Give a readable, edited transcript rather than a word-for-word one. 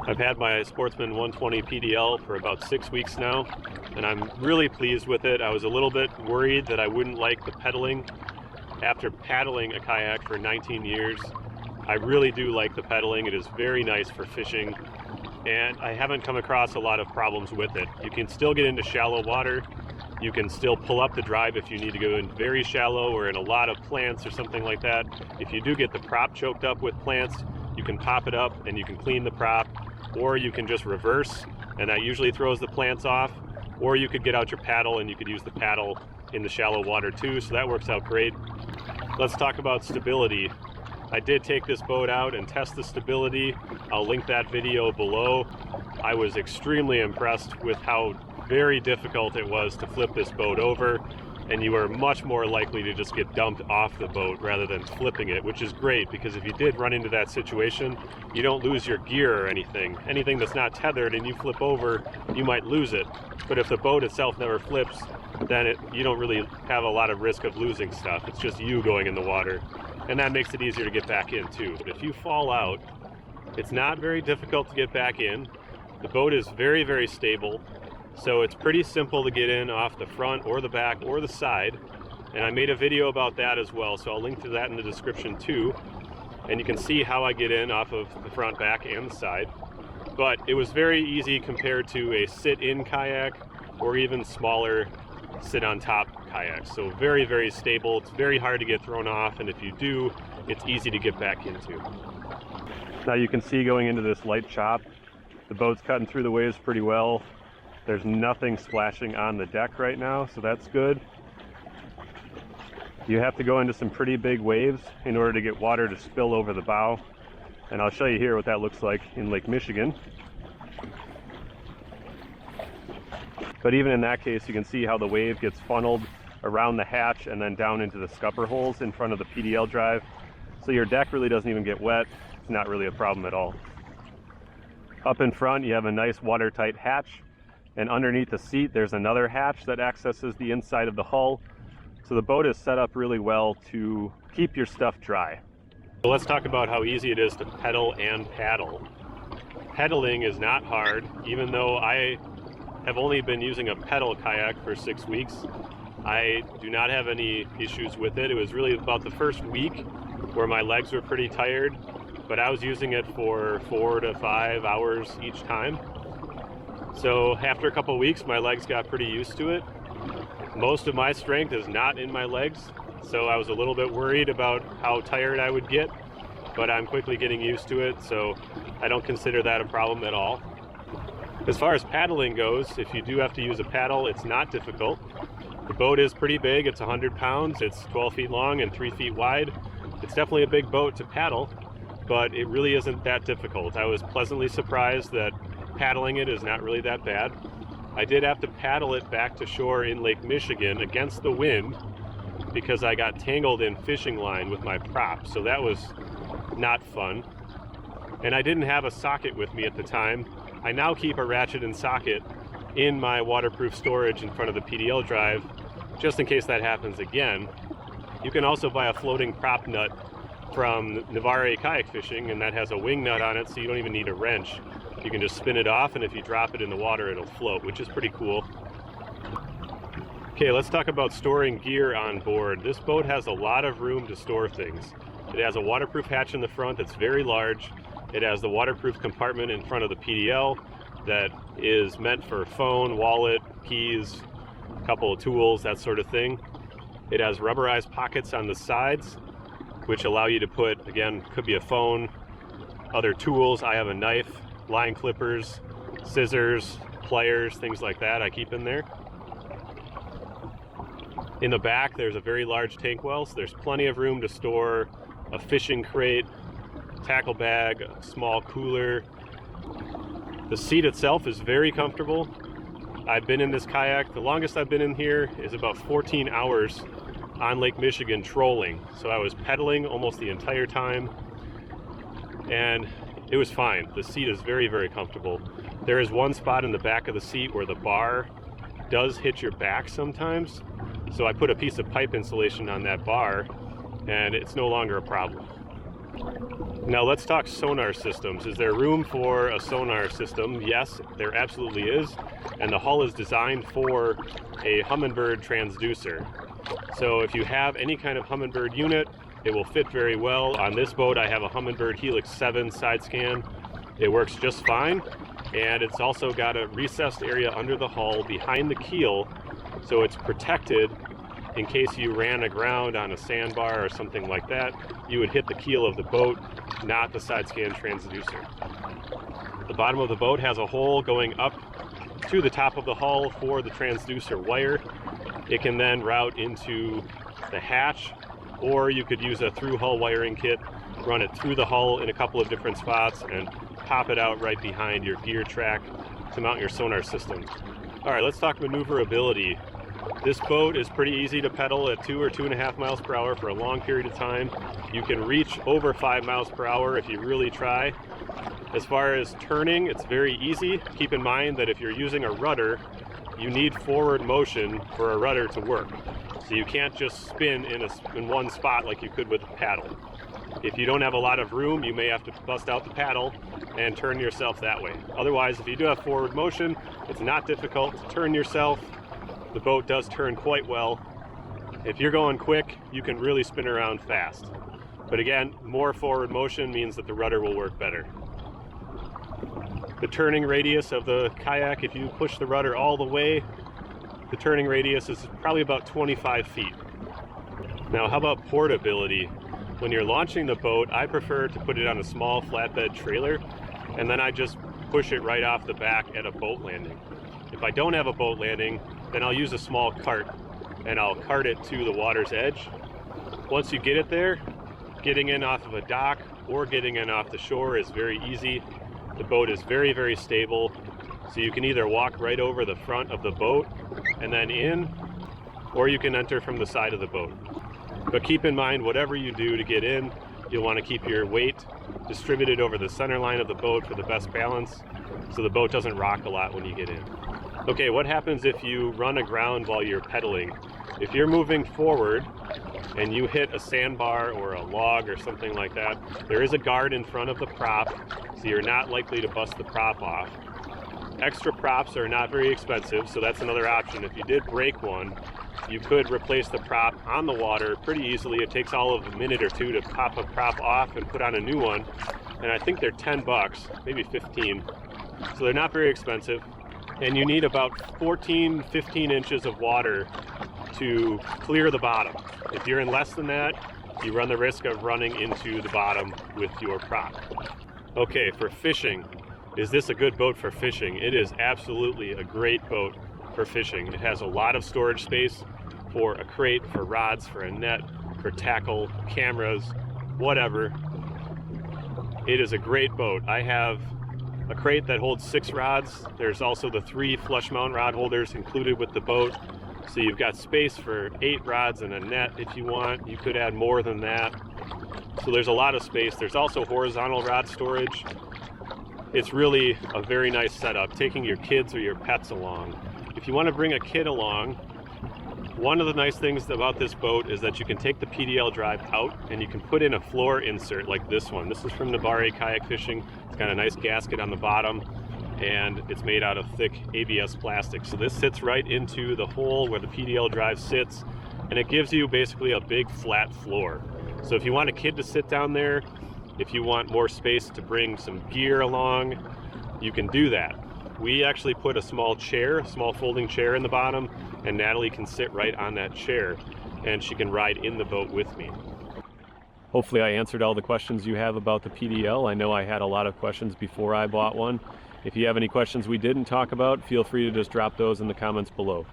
I've had my Sportsman 120 PDL for about 6 weeks now, and I'm really pleased with it. I was a little bit worried that I wouldn't like the pedaling. After paddling a kayak for 19 years, I really do like the pedaling. It is very nice for fishing, and I haven't come across a lot of problems with it. You can still get into shallow water. You can still pull up the drive if you need to go in very shallow or in a lot of plants or something like that. If you do get the prop choked up with plants, you can pop it up and you can clean the prop, or you can just reverse, and that usually throws the plants off. Or you could get out your paddle and you could use the paddle in the shallow water too, so that works out great. Let's talk about stability. I did take this boat out and test the stability. I'll link that video below. I was extremely impressed with how very difficult it was to flip this boat over, and you are much more likely to just get dumped off the boat rather than flipping it, which is great, because if you did run into that situation, you don't lose your gear or anything. Anything that's not tethered and you flip over, you might lose it. But if the boat itself never flips, then you don't really have a lot of risk of losing stuff. It's just you going in the water, and that makes it easier to get back in too. But if you fall out, it's not very difficult to get back in. The boat is very, very stable. So it's pretty simple to get in off the front or the back or the side, and I made a video about that as well, so I'll link to that in the description too, and you can see how I get in off of the front, back, and the side. But it was very easy compared to a sit-in kayak or even smaller sit-on-top kayak. So very, very stable. It's very hard to get thrown off, and if you do, it's easy to get back into. Now you can see going into this light chop, the boat's cutting through the waves pretty well. There's nothing splashing on the deck right now, so that's good. You have to go into some pretty big waves in order to get water to spill over the bow, and I'll show you here what that looks like in Lake Michigan. But even in that case, you can see how the wave gets funneled around the hatch and then down into the scupper holes in front of the PDL drive. So your deck really doesn't even get wet. It's not really a problem at all. Up in front, you have a nice watertight hatch. And underneath the seat, there's another hatch that accesses the inside of the hull. So the boat is set up really well to keep your stuff dry. So let's talk about how easy it is to pedal and paddle. Pedaling is not hard, even though I have only been using a pedal kayak for 6 weeks. I do not have any issues with it. It was really about the first week where my legs were pretty tired, but I was using it for 4 to 5 hours each time. So after a couple weeks, my legs got pretty used to it. Most of my strength is not in my legs, so I was a little bit worried about how tired I would get, but I'm quickly getting used to it, so I don't consider that a problem at all. As far as paddling goes, if you do have to use a paddle, it's not difficult. The boat is pretty big. It's 100 pounds, it's 12 feet long and 3 feet wide. It's definitely a big boat to paddle, but it really isn't that difficult. I was pleasantly surprised that paddling it is not really that bad. I did have to paddle it back to shore in Lake Michigan against the wind because I got tangled in fishing line with my prop, so that was not fun. And I didn't have a socket with me at the time. I now keep a ratchet and socket in my waterproof storage in front of the PDL drive, just in case that happens again. You can also buy a floating prop nut from Navarre Kayak Fishing, and that has a wing nut on it, so you don't even need a wrench. You can just spin it off, and if you drop it in the water, it'll float, which is pretty cool. Okay, let's talk about storing gear on board. This boat has a lot of room to store things. It has a waterproof hatch in the front that's very large. It has the waterproof compartment in front of the PDL that is meant for phone, wallet, keys, a couple of tools, that sort of thing. It has rubberized pockets on the sides, which allow you to put, again, could be a phone, other tools. I have a knife, line clippers, scissors, pliers, things like that I keep in there. In the back, there's a very large tank well, so there's plenty of room to store a fishing crate, tackle bag, a small cooler. The seat itself is very comfortable. I've been in this kayak, the longest I've been in here is about 14 hours on Lake Michigan trolling. So I was pedaling almost the entire time, and it was fine. The seat is very, very comfortable. There is one spot in the back of the seat where the bar does hit your back sometimes. So I put a piece of pipe insulation on that bar, and it's no longer a problem. Now let's talk sonar systems. Is there room for a sonar system? Yes, there absolutely is. And the hull is designed for a Humminbird transducer. So if you have any kind of Humminbird unit, it will fit very well. On this boat, I have a Humminbird Helix 7 side scan. It works just fine. And it's also got a recessed area under the hull behind the keel, so it's protected in case you ran aground on a sandbar or something like that. You would hit the keel of the boat, not the side scan transducer. The bottom of the boat has a hole going up to the top of the hull for the transducer wire. It can then route into the hatch, or you could use a through hull wiring kit, run it through the hull in a couple of different spots, and pop it out right behind your gear track to mount your sonar system. All right, let's talk maneuverability. This boat is pretty easy to pedal at 2 or 2.5 miles per hour for a long period of time. You can reach over 5 miles per hour if you really try. As far as turning, it's very easy. Keep in mind that if you're using a rudder, you need forward motion for a rudder to work. So you can't just spin in one spot like you could with a paddle. If you don't have a lot of room, you may have to bust out the paddle and turn yourself that way. Otherwise, if you do have forward motion, it's not difficult to turn yourself. The boat does turn quite well. If you're going quick, you can really spin around fast. But again, more forward motion means that the rudder will work better. The turning radius of the kayak, if you push the rudder all the way, the turning radius is probably about 25 feet. Now, how about portability? When you're launching the boat, I prefer to put it on a small flatbed trailer, and then I just push it right off the back at a boat landing. If I don't have a boat landing, then I'll use a small cart, and I'll cart it to the water's edge. Once you get it there, getting in off of a dock or getting in off the shore is very easy. The boat is very, very stable, so you can either walk right over the front of the boat and then in, or you can enter from the side of the boat. But keep in mind, whatever you do to get in, you'll want to keep your weight distributed over the center line of the boat for the best balance, so the boat doesn't rock a lot when you get in. Okay, what happens if you run aground while you're pedaling? If you're moving forward and you hit a sandbar or a log or something like that, there is a guard in front of the prop, so you're not likely to bust the prop off. Extra props are not very expensive, so that's another option. If you did break one, you could replace the prop on the water pretty easily. It takes all of a minute or two to pop a prop off and put on a new one, and I think they're 10 bucks, maybe 15. So they're not very expensive, and you need about 15 inches of water to clear the bottom. If you're in less than that, you run the risk of running into the bottom with your prop. Okay, for fishing, is this a good boat for fishing? It is absolutely a great boat for fishing. It has a lot of storage space for a crate, for rods, for a net, for tackle, cameras, whatever. It is a great boat. I have a crate that holds 6 rods. There's also the 3 flush mount rod holders included with the boat. So you've got space for 8 rods and a net if you want. You could add more than that. So there's a lot of space. There's also horizontal rod storage. It's really a very nice setup, taking your kids or your pets along. If you want to bring a kid along, one of the nice things about this boat is that you can take the PDL drive out and you can put in a floor insert like this one. This is from Nabare Kayak Fishing. It's got a nice gasket on the bottom and it's made out of thick ABS plastic. So this sits right into the hole where the PDL drive sits, and it gives you basically a big flat floor. So if you want a kid to sit down there, if you want more space to bring some gear along, you can do that. We actually put a small chair, a small folding chair in the bottom, and Natalie can sit right on that chair and she can ride in the boat with me. Hopefully I answered all the questions you have about the PDL. I know I had a lot of questions before I bought one. If you have any questions we didn't talk about, feel free to just drop those in the comments below.